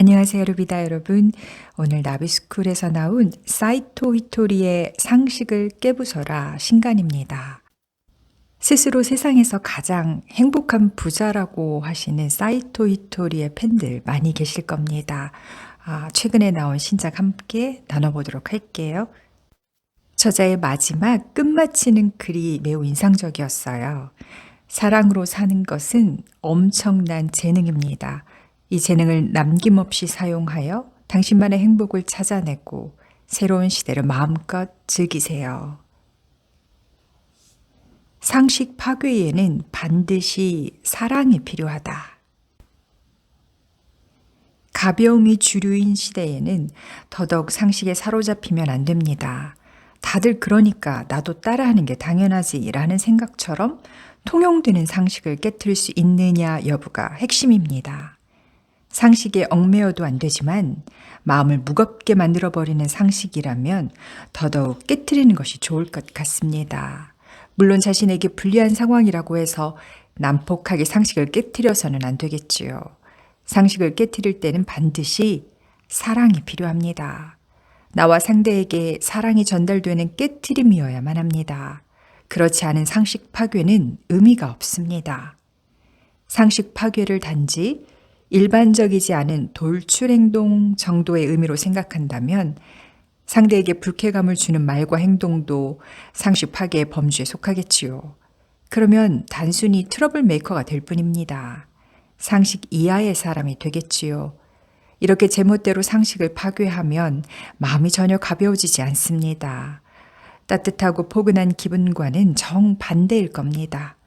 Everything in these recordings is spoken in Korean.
안녕하세요, 루비다 여러분. 오늘 나비스쿨에서 나온 사이토 히토리의 상식을 깨부숴라 신간입니다. 스스로 세상에서 가장 행복한 부자라고 하시는 사이토 히토리의 팬들 많이 계실 겁니다. 최근에 나온 신작 함께 나눠보도록 할게요. 저자의 마지막 끝마치는 글이 매우 인상적이었어요. 사랑으로 사는 것은 엄청난 재능입니다. 이 재능을 남김없이 사용하여 당신만의 행복을 찾아내고 새로운 시대를 마음껏 즐기세요. 상식 파괴에는 반드시 사랑이 필요하다. 가벼움이 주류인 시대에는 더더욱 상식에 사로잡히면 안 됩니다. 다들 그러니까 나도 따라하는 게 당연하지라는 생각처럼 통용되는 상식을 깨트릴 수 있느냐 여부가 핵심입니다. 상식에 얽매여도 안 되지만 마음을 무겁게 만들어버리는 상식이라면 더더욱 깨트리는 것이 좋을 것 같습니다. 물론 자신에게 불리한 상황이라고 해서 난폭하게 상식을 깨트려서는 안 되겠지요. 상식을 깨트릴 때는 반드시 사랑이 필요합니다. 나와 상대에게 사랑이 전달되는 깨트림이어야만 합니다. 그렇지 않은 상식 파괴는 의미가 없습니다. 상식 파괴를 단지 일반적이지 않은 돌출 행동 정도의 의미로 생각한다면 상대에게 불쾌감을 주는 말과 행동도 상식 파괴의 범주에 속하겠지요. 그러면 단순히 트러블 메이커가 될 뿐입니다. 상식 이하의 사람이 되겠지요. 이렇게 제멋대로 상식을 파괴하면 마음이 전혀 가벼워지지 않습니다. 따뜻하고 포근한 기분과는 정반대일 겁니다.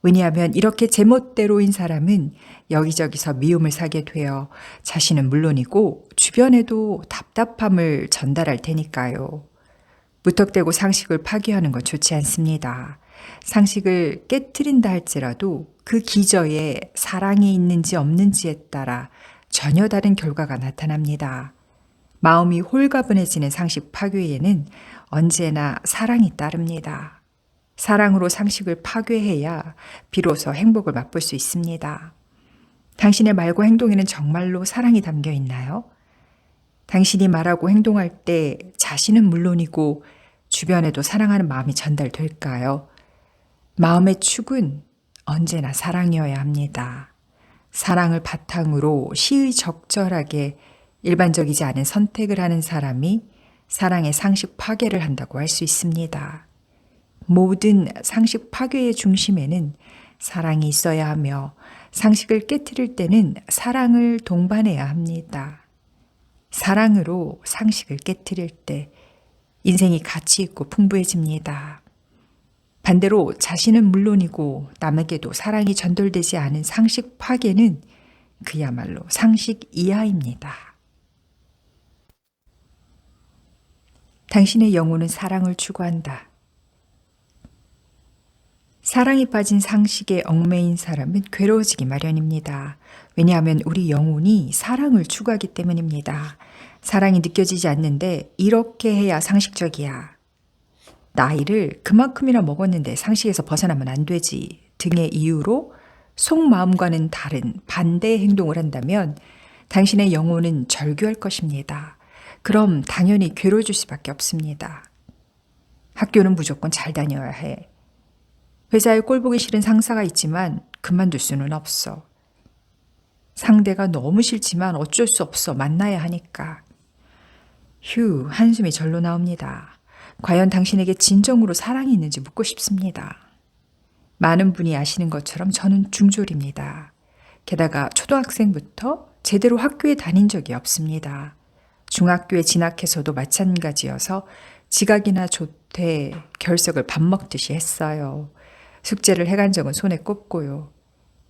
왜냐하면 이렇게 제멋대로인 사람은 여기저기서 미움을 사게 되어 자신은 물론이고 주변에도 답답함을 전달할 테니까요. 무턱대고 상식을 파괴하는 건 좋지 않습니다. 상식을 깨트린다 할지라도 그 기저에 사랑이 있는지 없는지에 따라 전혀 다른 결과가 나타납니다. 마음이 홀가분해지는 상식 파괴에는 언제나 사랑이 따릅니다. 사랑으로 상식을 파괴해야 비로소 행복을 맛볼 수 있습니다. 당신의 말과 행동에는 정말로 사랑이 담겨 있나요? 당신이 말하고 행동할 때 자신은 물론이고 주변에도 사랑하는 마음이 전달될까요? 마음의 축은 언제나 사랑이어야 합니다. 사랑을 바탕으로 시의적절하게 일반적이지 않은 선택을 하는 사람이 사랑의 상식 파괴를 한다고 할 수 있습니다. 모든 상식 파괴의 중심에는 사랑이 있어야 하며 상식을 깨트릴 때는 사랑을 동반해야 합니다. 사랑으로 상식을 깨트릴 때 인생이 가치 있고 풍부해집니다. 반대로 자신은 물론이고 남에게도 사랑이 전달되지 않은 상식 파괴는 그야말로 상식 이하입니다. 당신의 영혼은 사랑을 추구한다. 사랑에 빠진 상식에 얽매인 사람은 괴로워지기 마련입니다. 왜냐하면 우리 영혼이 사랑을 추구하기 때문입니다. 사랑이 느껴지지 않는데 이렇게 해야 상식적이야. 나이를 그만큼이나 먹었는데 상식에서 벗어나면 안 되지 등의 이유로 속마음과는 다른 반대의 행동을 한다면 당신의 영혼은 절규할 것입니다. 그럼 당연히 괴로워질 수밖에 없습니다. 학교는 무조건 잘 다녀야 해. 회사에 꼴보기 싫은 상사가 있지만 그만둘 수는 없어. 상대가 너무 싫지만 어쩔 수 없어. 만나야 하니까. 휴, 한숨이 절로 나옵니다. 과연 당신에게 진정으로 사랑이 있는지 묻고 싶습니다. 많은 분이 아시는 것처럼 저는 중졸입니다. 게다가 초등학생부터 제대로 학교에 다닌 적이 없습니다. 중학교에 진학해서도 마찬가지여서 지각이나 조퇴, 결석을 밥 먹듯이 했어요. 숙제를 해간 적은 손에 꼽고요.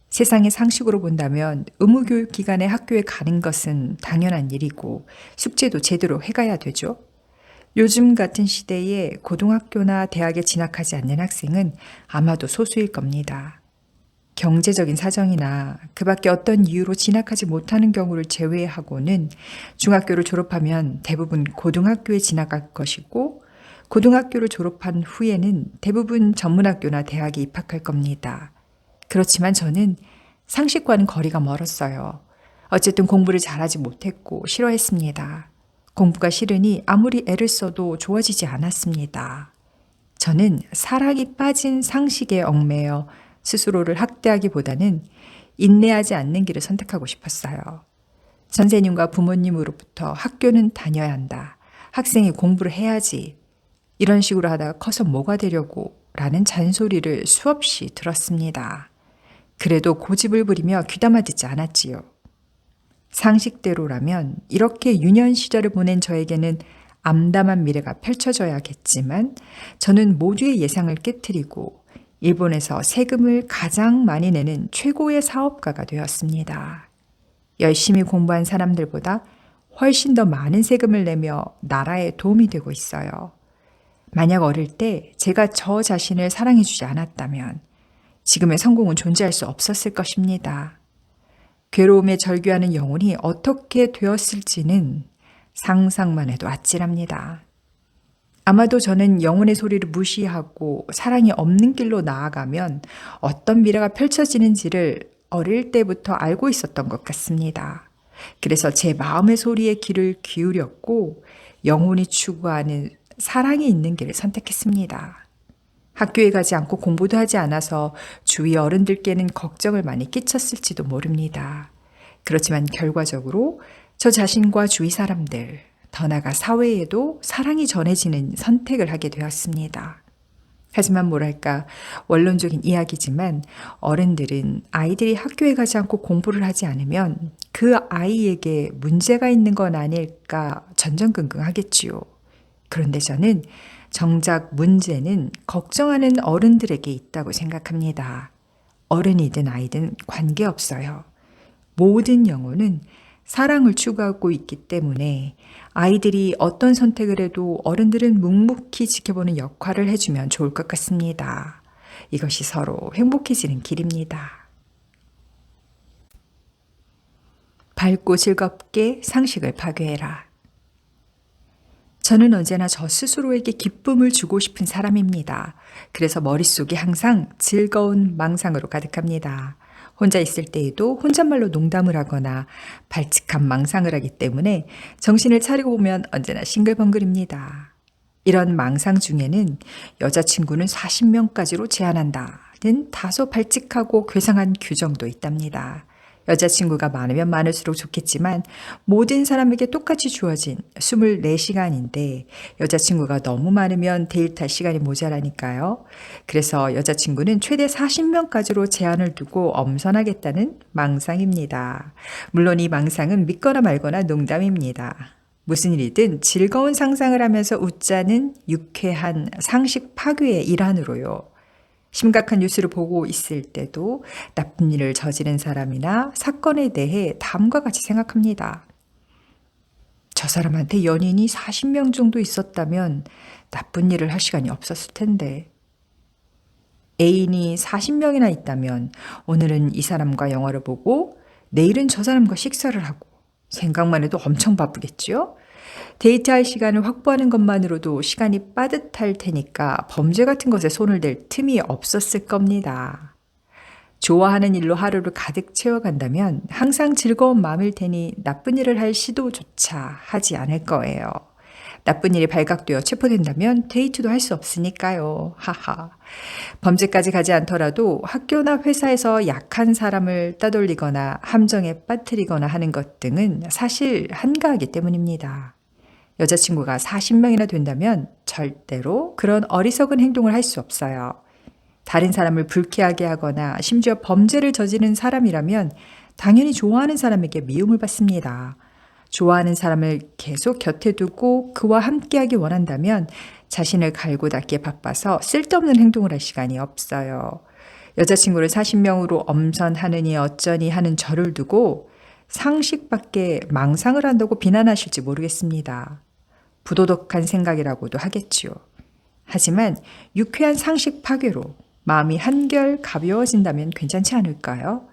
세상의 상식으로 본다면 의무교육 기간에 학교에 가는 것은 당연한 일이고 숙제도 제대로 해가야 되죠. 요즘 같은 시대에 고등학교나 대학에 진학하지 않는 학생은 아마도 소수일 겁니다. 경제적인 사정이나 그 밖에 어떤 이유로 진학하지 못하는 경우를 제외하고는 중학교를 졸업하면 대부분 고등학교에 진학할 것이고 고등학교를 졸업한 후에는 대부분 전문학교나 대학에 입학할 겁니다. 그렇지만 저는 상식과는 거리가 멀었어요. 어쨌든 공부를 잘하지 못했고 싫어했습니다. 공부가 싫으니 아무리 애를 써도 좋아지지 않았습니다. 저는 사랑이 빠진 상식에 얽매여 스스로를 학대하기보다는 인내하지 않는 길을 선택하고 싶었어요. 선생님과 부모님으로부터 학교는 다녀야 한다. 학생이 공부를 해야지. 이런 식으로 하다가 커서 뭐가 되려고 라는 잔소리를 수없이 들었습니다. 그래도 고집을 부리며 귀담아 듣지 않았지요. 상식대로라면 이렇게 유년 시절을 보낸 저에게는 암담한 미래가 펼쳐져야겠지만 저는 모두의 예상을 깨트리고 일본에서 세금을 가장 많이 내는 최고의 사업가가 되었습니다. 열심히 공부한 사람들보다 훨씬 더 많은 세금을 내며 나라에 도움이 되고 있어요. 만약 어릴 때 제가 저 자신을 사랑해주지 않았다면 지금의 성공은 존재할 수 없었을 것입니다. 괴로움에 절규하는 영혼이 어떻게 되었을지는 상상만 해도 아찔합니다. 아마도 저는 영혼의 소리를 무시하고 사랑이 없는 길로 나아가면 어떤 미래가 펼쳐지는지를 어릴 때부터 알고 있었던 것 같습니다. 그래서 제 마음의 소리에 귀를 기울였고 영혼이 추구하는 사랑이 있는 길을 선택했습니다. 학교에 가지 않고 공부도 하지 않아서 주위 어른들께는 걱정을 많이 끼쳤을지도 모릅니다. 그렇지만 결과적으로 저 자신과 주위 사람들, 더 나아가 사회에도 사랑이 전해지는 선택을 하게 되었습니다. 하지만 뭐랄까 원론적인 이야기지만 어른들은 아이들이 학교에 가지 않고 공부를 하지 않으면 그 아이에게 문제가 있는 건 아닐까 전전긍긍하겠지요. 그런데 저는 정작 문제는 걱정하는 어른들에게 있다고 생각합니다. 어른이든 아이든 관계없어요. 모든 영혼은 사랑을 추구하고 있기 때문에 아이들이 어떤 선택을 해도 어른들은 묵묵히 지켜보는 역할을 해주면 좋을 것 같습니다. 이것이 서로 행복해지는 길입니다. 밝고 즐겁게 상식을 파괴해라. 저는 언제나 저 스스로에게 기쁨을 주고 싶은 사람입니다. 그래서 머릿속이 항상 즐거운 망상으로 가득합니다. 혼자 있을 때에도 혼잣말로 농담을 하거나 발칙한 망상을 하기 때문에 정신을 차리고 보면 언제나 싱글벙글입니다. 이런 망상 중에는 여자친구는 40명까지로 제한한다는 다소 발칙하고 괴상한 규정도 있답니다. 여자친구가 많으면 많을수록 좋겠지만 모든 사람에게 똑같이 주어진 24시간인데 여자친구가 너무 많으면 데이트할 시간이 모자라니까요. 그래서 여자친구는 최대 40명까지로 제한을 두고 엄선하겠다는 망상입니다. 물론 이 망상은 믿거나 말거나 농담입니다. 무슨 일이든 즐거운 상상을 하면서 웃자는 유쾌한 상식 파괴의 일환으로요. 심각한 뉴스를 보고 있을 때도 나쁜 일을 저지른 사람이나 사건에 대해 다음과 같이 생각합니다. 저 사람한테 연인이 40명 정도 있었다면 나쁜 일을 할 시간이 없었을 텐데. 애인이 40명이나 있다면 오늘은 이 사람과 영화를 보고 내일은 저 사람과 식사를 하고 생각만 해도 엄청 바쁘겠지요? 데이트할 시간을 확보하는 것만으로도 시간이 빠듯할 테니까 범죄 같은 것에 손을 댈 틈이 없었을 겁니다. 좋아하는 일로 하루를 가득 채워간다면 항상 즐거운 마음일 테니 나쁜 일을 할 시도조차 하지 않을 거예요. 나쁜 일이 발각되어 체포된다면 데이트도 할 수 없으니까요. 하하. 범죄까지 가지 않더라도 학교나 회사에서 약한 사람을 따돌리거나 함정에 빠뜨리거나 하는 것 등은 사실 한가하기 때문입니다. 여자친구가 40명이나 된다면 절대로 그런 어리석은 행동을 할 수 없어요. 다른 사람을 불쾌하게 하거나 심지어 범죄를 저지른 사람이라면 당연히 좋아하는 사람에게 미움을 받습니다. 좋아하는 사람을 계속 곁에 두고 그와 함께하기 원한다면 자신을 갈고 닦기에 바빠서 쓸데없는 행동을 할 시간이 없어요. 여자친구를 40명으로 엄선하느니 어쩌니 하는 저를 두고 상식밖에 망상을 한다고 비난하실지 모르겠습니다. 부도덕한 생각이라고도 하겠지요. 하지만 유쾌한 상식 파괴로 마음이 한결 가벼워진다면 괜찮지 않을까요?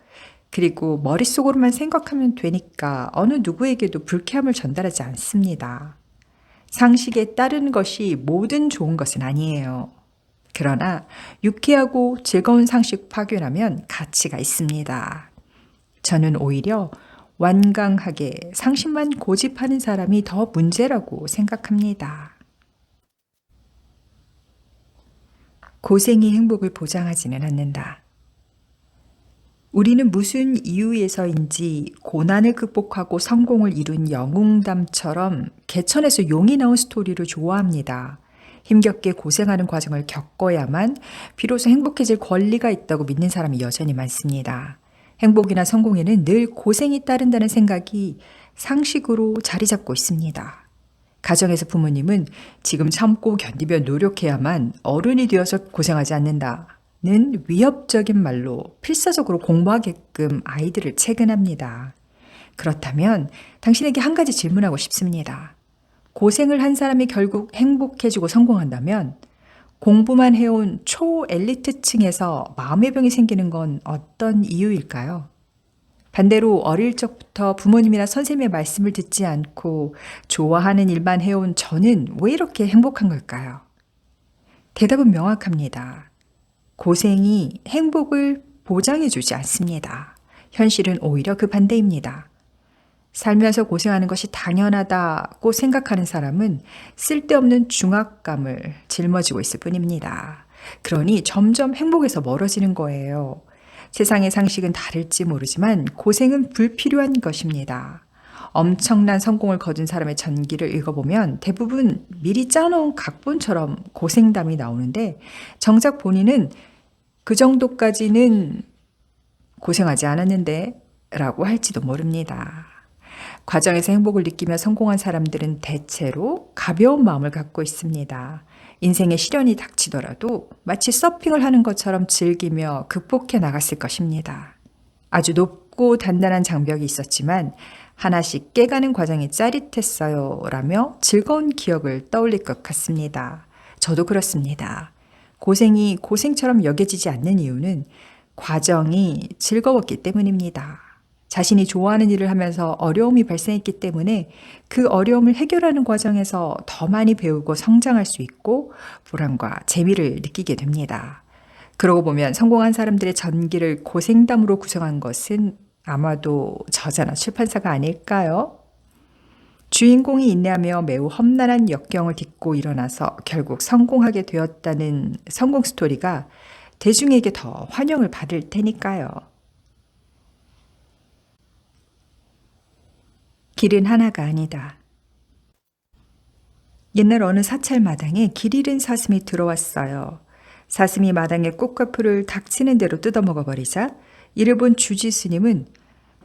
그리고 머릿속으로만 생각하면 되니까 어느 누구에게도 불쾌함을 전달하지 않습니다. 상식에 따르는 것이 모든 좋은 것은 아니에요. 그러나 유쾌하고 즐거운 상식 파괴라면 가치가 있습니다. 저는 오히려 완강하게 상식만 고집하는 사람이 더 문제라고 생각합니다. 고생이 행복을 보장하지는 않는다. 우리는 무슨 이유에서인지 고난을 극복하고 성공을 이룬 영웅담처럼 개천에서 용이 나온 스토리를 좋아합니다. 힘겹게 고생하는 과정을 겪어야만 비로소 행복해질 권리가 있다고 믿는 사람이 여전히 많습니다. 행복이나 성공에는 늘 고생이 따른다는 생각이 상식으로 자리 잡고 있습니다. 가정에서 부모님은 지금 참고 견디며 노력해야만 어른이 되어서 고생하지 않는다는 위협적인 말로 필사적으로 공부하게끔 아이들을 체근합니다. 그렇다면 당신에게 한 가지 질문하고 싶습니다. 고생을 한 사람이 결국 행복해지고 성공한다면 공부만 해온 초엘리트층에서 마음의 병이 생기는 건 어떤 이유일까요? 반대로 어릴 적부터 부모님이나 선생님의 말씀을 듣지 않고 좋아하는 일만 해온 저는 왜 이렇게 행복한 걸까요? 대답은 명확합니다. 고생이 행복을 보장해주지 않습니다. 현실은 오히려 그 반대입니다. 살면서 고생하는 것이 당연하다고 생각하는 사람은 쓸데없는 중압감을 짊어지고 있을 뿐입니다. 그러니 점점 행복에서 멀어지는 거예요. 세상의 상식은 다를지 모르지만 고생은 불필요한 것입니다. 엄청난 성공을 거둔 사람의 전기를 읽어보면 대부분 미리 짜놓은 각본처럼 고생담이 나오는데 정작 본인은 그 정도까지는 고생하지 않았는데 라고 할지도 모릅니다. 과정에서 행복을 느끼며 성공한 사람들은 대체로 가벼운 마음을 갖고 있습니다. 인생에 시련이 닥치더라도 마치 서핑을 하는 것처럼 즐기며 극복해 나갔을 것입니다. 아주 높고 단단한 장벽이 있었지만 하나씩 깨가는 과정이 짜릿했어요 라며 즐거운 기억을 떠올릴 것 같습니다. 저도 그렇습니다. 고생이 고생처럼 여겨지지 않는 이유는 과정이 즐거웠기 때문입니다. 자신이 좋아하는 일을 하면서 어려움이 발생했기 때문에 그 어려움을 해결하는 과정에서 더 많이 배우고 성장할 수 있고 보람과 재미를 느끼게 됩니다. 그러고 보면 성공한 사람들의 전기를 고생담으로 구성한 것은 아마도 저자나 출판사가 아닐까요? 주인공이 인내하며 매우 험난한 역경을 딛고 일어나서 결국 성공하게 되었다는 성공 스토리가 대중에게 더 환영을 받을 테니까요. 길은 하나가 아니다. 옛날 어느 사찰 마당에 길 잃은 사슴이 들어왔어요. 사슴이 마당의 꽃과 풀을 닥치는 대로 뜯어먹어 버리자 이를 본 주지 스님은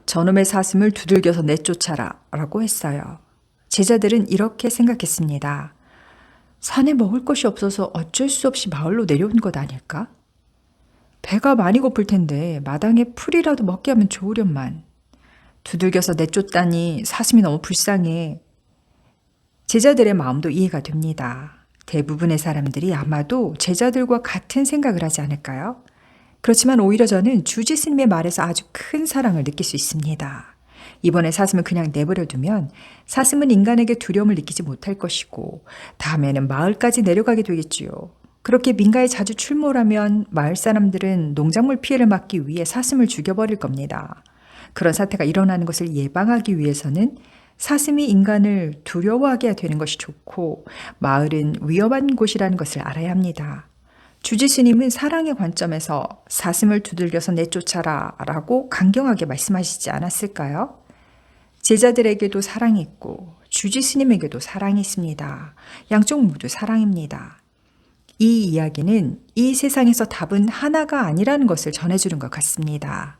저놈의 사슴을 두들겨서 내쫓아라 라고 했어요. 제자들은 이렇게 생각했습니다. 산에 먹을 것이 없어서 어쩔 수 없이 마을로 내려온 것 아닐까? 배가 많이 고플 텐데 마당에 풀이라도 먹게 하면 좋으련만. 두들겨서 내쫓다니 사슴이 너무 불쌍해. 제자들의 마음도 이해가 됩니다. 대부분의 사람들이 아마도 제자들과 같은 생각을 하지 않을까요? 그렇지만 오히려 저는 주지 스님의 말에서 아주 큰 사랑을 느낄 수 있습니다. 이번에 사슴을 그냥 내버려 두면 사슴은 인간에게 두려움을 느끼지 못할 것이고 다음에는 마을까지 내려가게 되겠지요. 그렇게 민가에 자주 출몰하면 마을 사람들은 농작물 피해를 막기 위해 사슴을 죽여버릴 겁니다. 그런 사태가 일어나는 것을 예방하기 위해서는 사슴이 인간을 두려워하게 되는 것이 좋고 마을은 위험한 곳이라는 것을 알아야 합니다. 주지 스님은 사랑의 관점에서 사슴을 두들겨서 내쫓아라 라고 강경하게 말씀하시지 않았을까요? 제자들에게도 사랑이 있고 주지 스님에게도 사랑이 있습니다. 양쪽 모두 사랑입니다. 이 이야기는 이 세상에서 답은 하나가 아니라는 것을 전해주는 것 같습니다.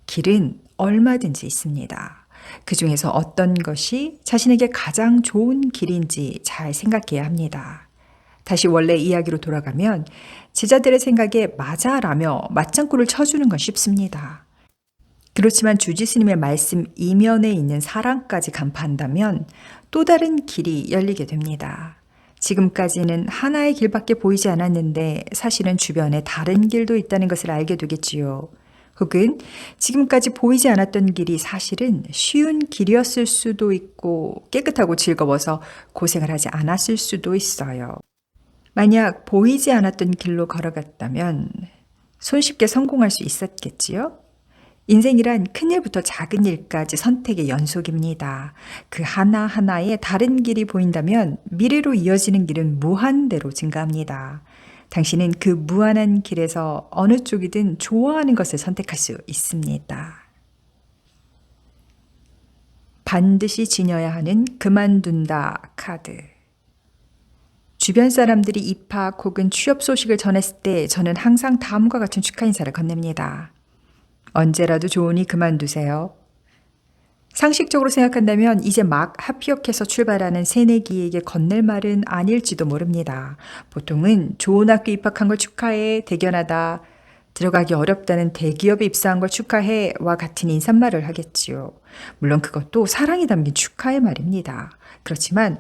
길은 얼마든지 있습니다. 그 중에서 어떤 것이 자신에게 가장 좋은 길인지 잘 생각해야 합니다. 다시 원래 이야기로 돌아가면 제자들의 생각에 맞아라며 맞장구를 쳐주는 건 쉽습니다. 그렇지만 주지 스님의 말씀 이면에 있는 사랑까지 간파한다면 또 다른 길이 열리게 됩니다. 지금까지는 하나의 길밖에 보이지 않았는데 사실은 주변에 다른 길도 있다는 것을 알게 되겠지요. 혹은 지금까지 보이지 않았던 길이 사실은 쉬운 길이었을 수도 있고 깨끗하고 즐거워서 고생을 하지 않았을 수도 있어요. 만약 보이지 않았던 길로 걸어갔다면 손쉽게 성공할 수 있었겠지요? 인생이란 큰 일부터 작은 일까지 선택의 연속입니다. 그 하나하나에 다른 길이 보인다면 미래로 이어지는 길은 무한대로 증가합니다. 당신은 그 무한한 길에서 어느 쪽이든 좋아하는 것을 선택할 수 있습니다. 반드시 지녀야 하는 그만둔다 카드. 주변 사람들이 입학 혹은 취업 소식을 전했을 때 저는 항상 다음과 같은 축하 인사를 건넵니다. 언제라도 좋으니 그만두세요. 상식적으로 생각한다면 이제 막 합격해서 출발하는 새내기에게 건넬 말은 아닐지도 모릅니다. 보통은 좋은 학교 입학한 걸 축하해, 대견하다, 들어가기 어렵다는 대기업에 입사한 걸 축하해와 같은 인사말을 하겠지요. 물론 그것도 사랑이 담긴 축하의 말입니다. 그렇지만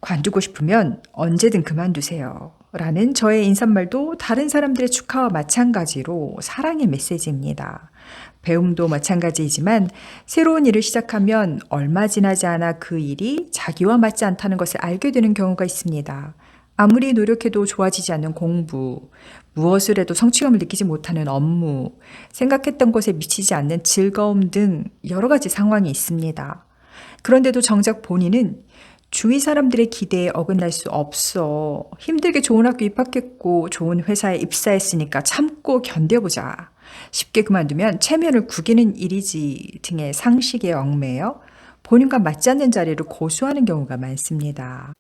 관두고 싶으면 언제든 그만두세요. 라는 저의 인사말도 다른 사람들의 축하와 마찬가지로 사랑의 메시지입니다. 배움도 마찬가지이지만 새로운 일을 시작하면 얼마 지나지 않아 그 일이 자기와 맞지 않다는 것을 알게 되는 경우가 있습니다. 아무리 노력해도 좋아지지 않는 공부, 무엇을 해도 성취감을 느끼지 못하는 업무, 생각했던 것에 미치지 않는 즐거움 등 여러 가지 상황이 있습니다. 그런데도 정작 본인은 주위 사람들의 기대에 어긋날 수 없어. 힘들게 좋은 학교 입학했고 좋은 회사에 입사했으니까 참고 견뎌보자. 쉽게 그만두면 체면을 구기는 일이지 등의 상식에 얽매여 본인과 맞지 않는 자리를 고수하는 경우가 많습니다.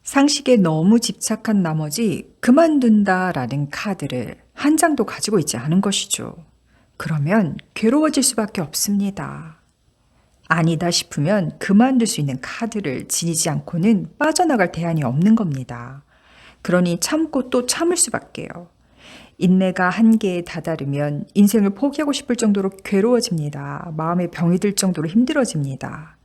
상식에 너무 집착한 나머지 그만둔다라는 카드를 한 장도 가지고 있지 않은 것이죠. 그러면 괴로워질 수밖에 없습니다. 아니다 싶으면 그만둘 수 있는 카드를 지니지 않고는 빠져나갈 대안이 없는 겁니다. 그러니 참고 또 참을 수밖에요. 인내가 한계에 다다르면 인생을 포기하고 싶을 정도로 괴로워집니다. 마음에 병이 들 정도로 힘들어집니다.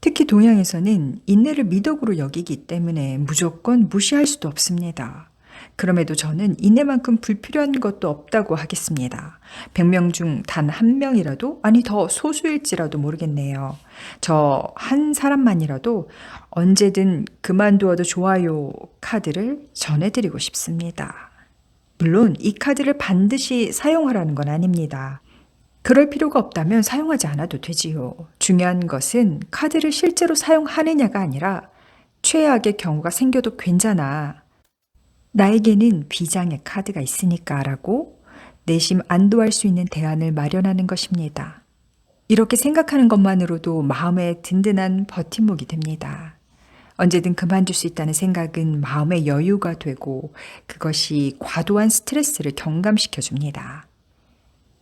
특히 동양에서는 인내를 미덕으로 여기기 때문에 무조건 무시할 수도 없습니다. 그럼에도 저는 인내만큼 불필요한 것도 없다고 하겠습니다. 100명 중 단 한 명이라도, 아니 더 소수일지라도 모르겠네요. 저 한 사람만이라도 언제든 그만두어도 좋아요 카드를 전해드리고 싶습니다. 물론 이 카드를 반드시 사용하라는 건 아닙니다. 그럴 필요가 없다면 사용하지 않아도 되지요. 중요한 것은 카드를 실제로 사용하느냐가 아니라 최악의 경우가 생겨도 괜찮아. 나에게는 비장의 카드가 있으니까 라고 내심 안도할 수 있는 대안을 마련하는 것입니다. 이렇게 생각하는 것만으로도 마음에 든든한 버팀목이 됩니다. 언제든 그만둘 수 있다는 생각은 마음의 여유가 되고 그것이 과도한 스트레스를 경감시켜 줍니다.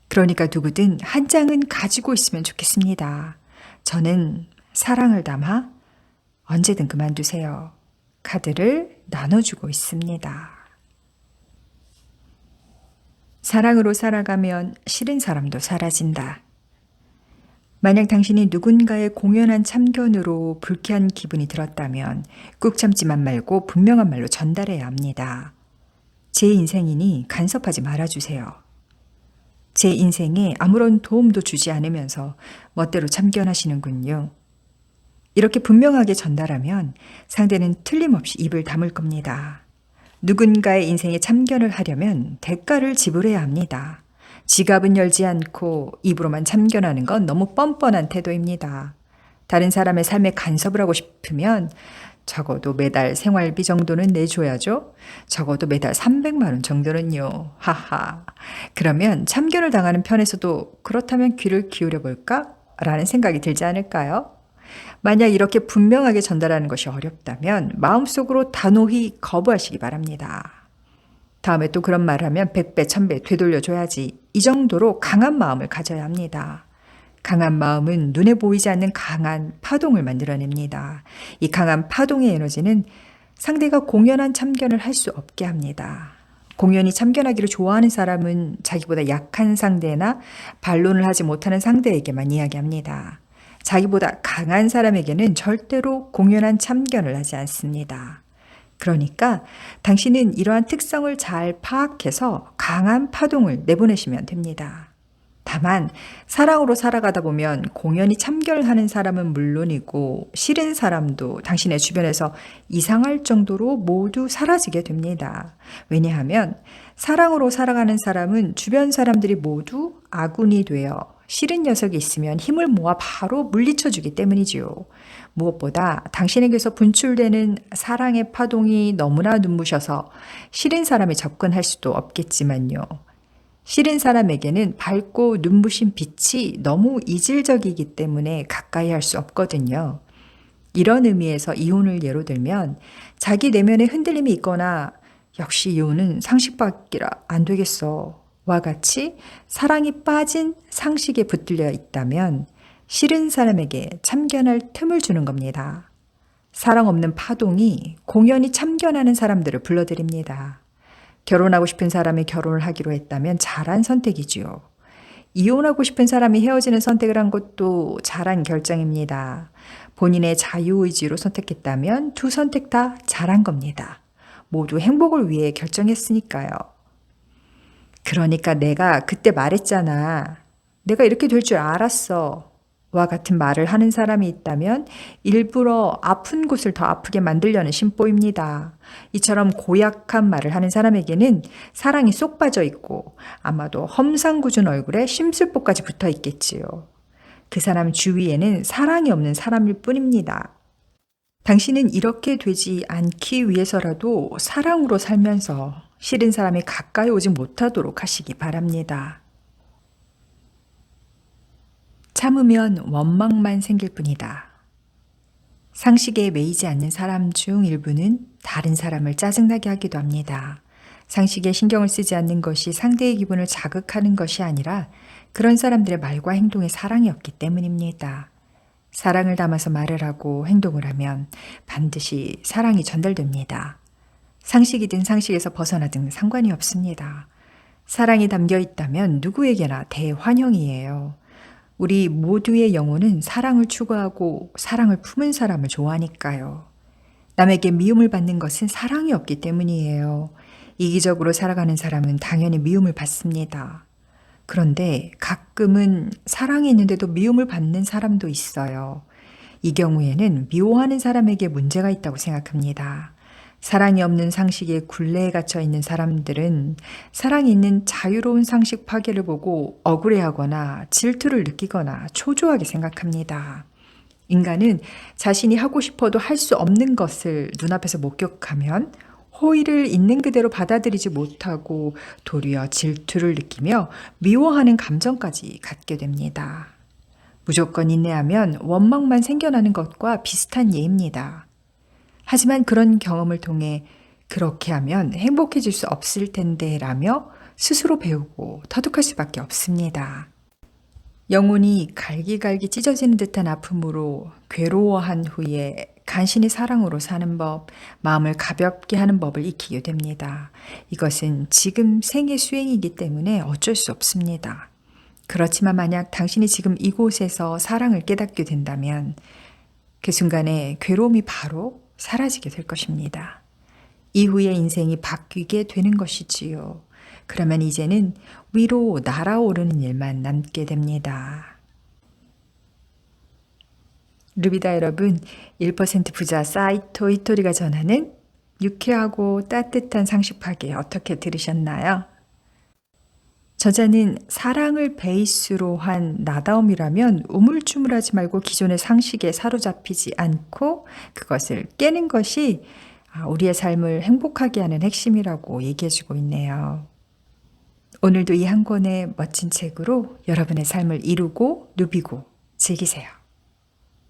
그러니까 누구든 한 장은 가지고 있으면 좋겠습니다. 저는 사랑을 담아 언제든 그만두세요. 카드를 나눠주고 있습니다. 사랑으로 살아가면 싫은 사람도 사라진다. 만약 당신이 누군가의 공연한 참견으로 불쾌한 기분이 들었다면 꾹 참지만 말고 분명한 말로 전달해야 합니다. 제 인생이니 간섭하지 말아주세요. 제 인생에 아무런 도움도 주지 않으면서 멋대로 참견하시는군요. 이렇게 분명하게 전달하면 상대는 틀림없이 입을 다물 겁니다. 누군가의 인생에 참견을 하려면 대가를 지불해야 합니다. 지갑은 열지 않고 입으로만 참견하는 건 너무 뻔뻔한 태도입니다. 다른 사람의 삶에 간섭을 하고 싶으면 적어도 매달 생활비 정도는 내줘야죠. 적어도 매달 300만 원 정도는요. 하하. 그러면 참견을 당하는 편에서도 그렇다면 귀를 기울여 볼까? 라는 생각이 들지 않을까요? 만약 이렇게 분명하게 전달하는 것이 어렵다면 마음속으로 단호히 거부하시기 바랍니다. 다음에 또 그런 말을 하면 100배, 1000배 되돌려줘야지. 이 정도로 강한 마음을 가져야 합니다. 강한 마음은 눈에 보이지 않는 강한 파동을 만들어냅니다. 이 강한 파동의 에너지는 상대가 공연한 참견을 할 수 없게 합니다. 공연히 참견하기를 좋아하는 사람은 자기보다 약한 상대나 반론을 하지 못하는 상대에게만 이야기합니다. 자기보다 강한 사람에게는 절대로 공연한 참견을 하지 않습니다. 그러니까 당신은 이러한 특성을 잘 파악해서 강한 파동을 내보내시면 됩니다. 다만 사랑으로 살아가다 보면 공연히 참견하는 사람은 물론이고 싫은 사람도 당신의 주변에서 이상할 정도로 모두 사라지게 됩니다. 왜냐하면 사랑으로 살아가는 사람은 주변 사람들이 모두 아군이 되어 싫은 녀석이 있으면 힘을 모아 바로 물리쳐 주기 때문이지요. 무엇보다 당신에게서 분출되는 사랑의 파동이 너무나 눈부셔서 싫은 사람에 접근할 수도 없겠지만요. 싫은 사람에게는 밝고 눈부신 빛이 너무 이질적이기 때문에 가까이 할 수 없거든요. 이런 의미에서 이혼을 예로 들면 자기 내면에 흔들림이 있거나 역시 이혼은 상식밖이라 안 되겠어 와 같이 사랑이 빠진 상식에 붙들려 있다면 싫은 사람에게 참견할 틈을 주는 겁니다. 사랑 없는 파동이 공연히 참견하는 사람들을 불러들입니다. 결혼하고 싶은 사람이 결혼을 하기로 했다면 잘한 선택이지요. 이혼하고 싶은 사람이 헤어지는 선택을 한 것도 잘한 결정입니다. 본인의 자유의지로 선택했다면 두 선택 다 잘한 겁니다. 모두 행복을 위해 결정했으니까요. 그러니까 내가 그때 말했잖아. 내가 이렇게 될 줄 알았어. 와 같은 말을 하는 사람이 있다면 일부러 아픈 곳을 더 아프게 만들려는 심보입니다. 이처럼 고약한 말을 하는 사람에게는 사랑이 쏙 빠져 있고 아마도 험상궂은 얼굴에 심술보까지 붙어 있겠지요. 그 사람 주위에는 사랑이 없는 사람일 뿐입니다. 당신은 이렇게 되지 않기 위해서라도 사랑으로 살면서 싫은 사람이 가까이 오지 못하도록 하시기 바랍니다. 참으면 원망만 생길 뿐이다. 상식에 매이지 않는 사람 중 일부는 다른 사람을 짜증나게 하기도 합니다. 상식에 신경을 쓰지 않는 것이 상대의 기분을 자극하는 것이 아니라 그런 사람들의 말과 행동에 사랑이 없기 때문입니다. 사랑을 담아서 말을 하고 행동을 하면 반드시 사랑이 전달됩니다. 상식이든 상식에서 벗어나든 상관이 없습니다. 사랑이 담겨 있다면 누구에게나 대환영이에요. 우리 모두의 영혼은 사랑을 추구하고 사랑을 품은 사람을 좋아하니까요. 남에게 미움을 받는 것은 사랑이 없기 때문이에요. 이기적으로 살아가는 사람은 당연히 미움을 받습니다. 그런데 가끔은 사랑이 있는데도 미움을 받는 사람도 있어요. 이 경우에는 미워하는 사람에게 문제가 있다고 생각합니다. 사랑이 없는 상식에 굴레에 갇혀 있는 사람들은 사랑이 있는 자유로운 상식 파괴를 보고 억울해하거나 질투를 느끼거나 초조하게 생각합니다. 인간은 자신이 하고 싶어도 할 수 없는 것을 눈앞에서 목격하면 호의를 있는 그대로 받아들이지 못하고 도리어 질투를 느끼며 미워하는 감정까지 갖게 됩니다. 무조건 인내하면 원망만 생겨나는 것과 비슷한 예입니다. 하지만 그런 경험을 통해 그렇게 하면 행복해질 수 없을 텐데 라며 스스로 배우고 터득할 수밖에 없습니다. 영혼이 갈기갈기 찢어지는 듯한 아픔으로 괴로워한 후에 간신히 사랑으로 사는 법, 마음을 가볍게 하는 법을 익히게 됩니다. 이것은 지금 생의 수행이기 때문에 어쩔 수 없습니다. 그렇지만 만약 당신이 지금 이곳에서 사랑을 깨닫게 된다면 그 순간에 괴로움이 바로 사라지게 될 것입니다. 이후의 인생이 바뀌게 되는 것이지요. 그러면 이제는 위로 날아오르는 일만 남게 됩니다. 루비다 여러분, 1% 부자 사이토 히토리가 전하는 유쾌하고 따뜻한 상식 파괴 어떻게 들으셨나요? 저자는 사랑을 베이스로 한 나다움이라면 우물쭈물하지 말고 기존의 상식에 사로잡히지 않고 그것을 깨는 것이 우리의 삶을 행복하게 하는 핵심이라고 얘기해주고 있네요. 오늘도 이 한 권의 멋진 책으로 여러분의 삶을 이루고 누비고 즐기세요.